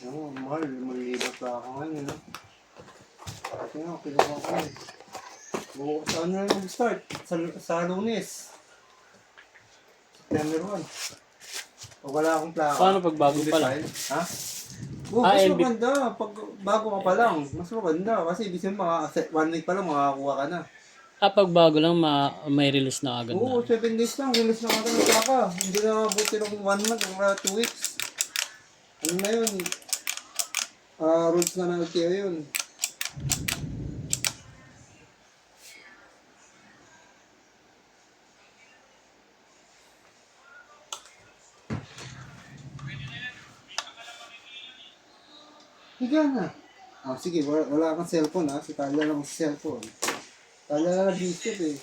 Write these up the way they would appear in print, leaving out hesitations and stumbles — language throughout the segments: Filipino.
Oo, mahal. Malilibat pa ako ngayon, no? Kasi nga, kinuha ko eh. Bukas ano na mag-start? Sa Lunes. September 1. Pag wala akong plaka. Paano pag bago pa lang? Ha? Mas MB. maganda. Pag bago ka pa lang, mas maganda. Kasi ibig sabihin, 1 week pa lang makakakuha ka na. Pag bago lang, may release na agad Oo, na. 7 days lang. Release na agad ng plaka. Hindi na mabuti ng 1 month o 2 weeks. Ano na yun? Rules na ng LTO yun. Higa na. Sige, wala kang cellphone ha. Si Talia lang sa cellphone. Talia lang nag-disturb eh.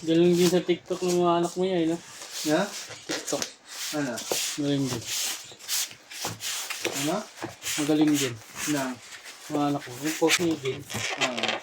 Galing din sa TikTok ng mga anak mo yan, no? Ha? TikTok. Ano? Magaling din. Ano? Magaling din. Na? Mga anak mo. Yung post niya din. Ah.